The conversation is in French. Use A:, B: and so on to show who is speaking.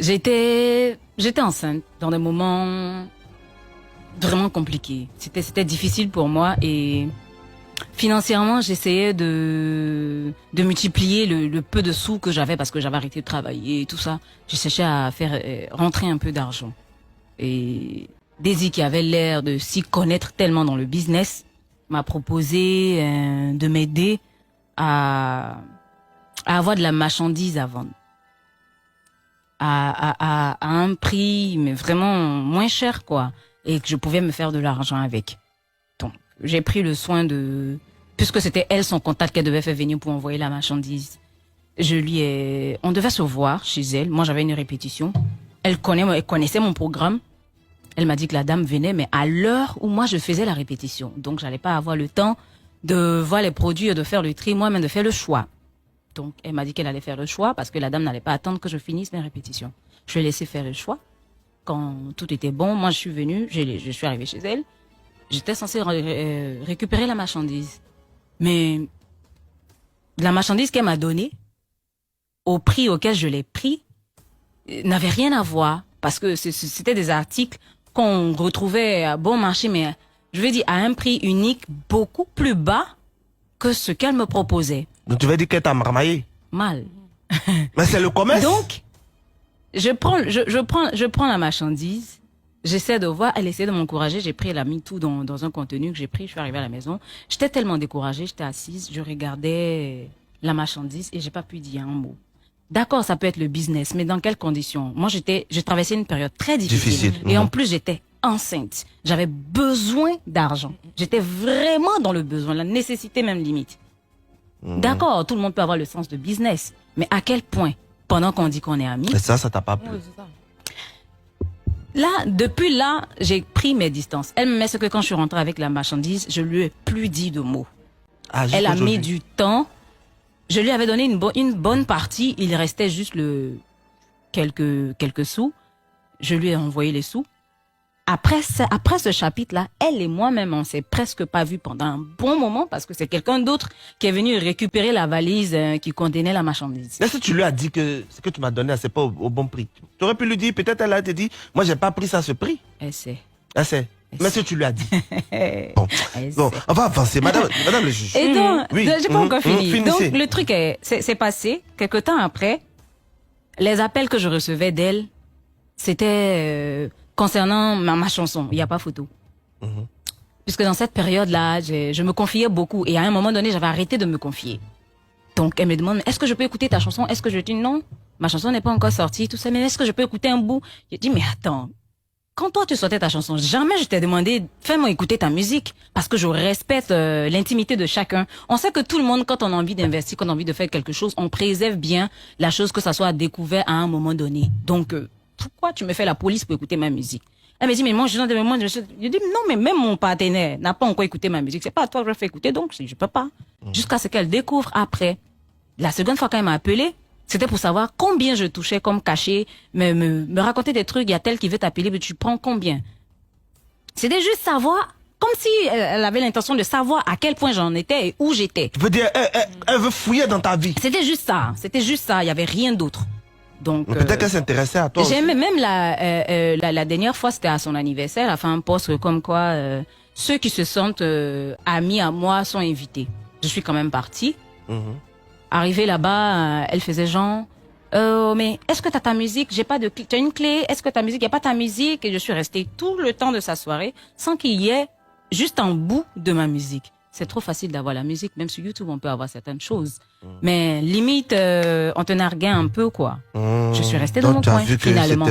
A: J'étais enceinte dans des moments vraiment compliqués. C'était difficile pour moi et financièrement, j'essayais de multiplier le peu de sous que j'avais parce que j'avais arrêté de travailler et tout ça. Je cherchais à faire rentrer un peu d'argent. Et Daisy, qui avait l'air de s'y connaître tellement dans le business, m'a proposé de m'aider à avoir de la marchandise à vendre. À un prix, mais vraiment moins cher, quoi. Et que je pouvais me faire de l'argent avec. Donc, j'ai pris le soin de... Puisque c'était elle, son contact, qu'elle devait faire venir pour envoyer la marchandise. On devait se voir chez elle. Moi, j'avais une répétition. Elle connaissait mon programme. Elle m'a dit que la dame venait, mais à l'heure où moi, je faisais la répétition. Donc, j'allais pas avoir le temps de voir les produits et de faire le tri, moi-même de faire le choix. Donc, elle m'a dit qu'elle allait faire le choix parce que la dame n'allait pas attendre que je finisse mes répétitions. Je lui ai laissé faire le choix. Quand tout était bon, moi, je suis venue, je suis arrivée chez elle. J'étais censée récupérer la marchandise. Mais la marchandise qu'elle m'a donnée, au prix auquel je l'ai pris, n'avait rien à voir. Parce que c'était des articles qu'on retrouvait à bon marché, mais je veux dire à un prix unique beaucoup plus bas que ce qu'elle me proposait.
B: Donc tu veux dire qu'elle t'a marmaillé?
A: Mal.
B: Mais c'est le commerce.
A: Donc, je prends la marchandise, j'essaie de voir, elle essaie de m'encourager, elle a mis tout dans un contenu que j'ai pris, je suis arrivée à la maison. J'étais tellement découragée, j'étais assise, je regardais la marchandise et j'ai pas pu dire un mot. D'accord, ça peut être le business, mais dans quelles conditions? Moi, j'ai traversé une période très difficile. Et en plus, j'étais enceinte. J'avais besoin d'argent. J'étais vraiment dans le besoin, la nécessité même limite. D'accord, tout le monde peut avoir le sens de business, mais à quel point? Pendant qu'on dit qu'on est amis.
B: Et ça t'a pas plu?
C: Oui, c'est ça.
A: Là, depuis là, j'ai pris mes distances. Elle me met ce que quand je suis rentrée avec la marchandise, je lui ai plus dit de mots.
B: Ah,
A: Elle a mis du temps. Je lui avais donné une bonne partie. Il restait juste quelques sous. Je lui ai envoyé les sous. Après ce chapitre-là, elle et moi-même, on s'est presque pas vus pendant un bon moment parce que c'est quelqu'un d'autre qui est venu récupérer la valise qui contenait la marchandise.
B: Mais si tu lui as dit que ce que tu m'as donné, c'est pas au bon prix, tu aurais pu lui dire, peut-être elle a te dit, moi j'ai pas pris ça à ce prix.
A: Elle sait.
B: Elle sait. Mais si tu lui as dit. Bon,
A: Elle
B: bon
A: sait.
B: on va avancer, madame le juge.
A: Et donc,
B: Oui.
A: j'ai pas encore fini.
B: Finissez.
A: Donc, le truc c'est passé. Quelque temps après, les appels que je recevais d'elle, c'était concernant ma chanson. Il n'y a pas photo. Puisque dans cette période-là, je me confiais beaucoup. Et à un moment donné, j'avais arrêté de me confier. Donc, elle me demande, est-ce que je peux écouter ta chanson? Est-ce que je dis non? Ma chanson n'est pas encore sortie, tout ça. Mais est-ce que je peux écouter un bout? J'ai dit, mais attends. Quand toi, tu sortais ta chanson, jamais je t'ai demandé, fais-moi écouter ta musique. Parce que je respecte l'intimité de chacun. On sait que tout le monde, quand on a envie d'investir, quand on a envie de faire quelque chose, on préserve bien la chose, que ça soit découvert à un moment donné. Donc, pourquoi tu me fais la police pour écouter ma musique? Elle me dit, mais moi, je dis, non, mais même mon partenaire n'a pas encore écouté ma musique. C'est pas à toi que je fais écouter, donc je peux pas. Jusqu'à ce qu'elle découvre après. La seconde fois qu'elle m'a appelé, c'était pour savoir combien je touchais comme cachet, me raconter des trucs, il y a tel qui veut t'appeler, mais tu prends combien? C'était juste savoir, comme si elle avait l'intention de savoir à quel point j'en étais et où j'étais.
B: Tu veux dire, elle veut fouiller dans ta vie.
A: C'était juste ça, il y avait rien d'autre. Donc,
B: peut-être qu'elle s'intéressait à toi aussi.
A: J'aimais même la dernière fois, c'était à son anniversaire, elle a fait un post comme quoi ceux qui se sentent amis à moi sont invités. Je suis quand même partie. Arrivée là-bas, elle faisait genre, mais est-ce que t'as ta musique? J'ai pas de clé. Tu as une clé? Est-ce que ta musique? Y a pas ta musique? Et je suis restée tout le temps de sa soirée sans qu'il y ait juste un bout de ma musique. C'est trop facile d'avoir la musique. Même sur YouTube, on peut avoir certaines choses. Mais limite, on te narguait un peu, quoi. Je suis restée dans mon coin, finalement.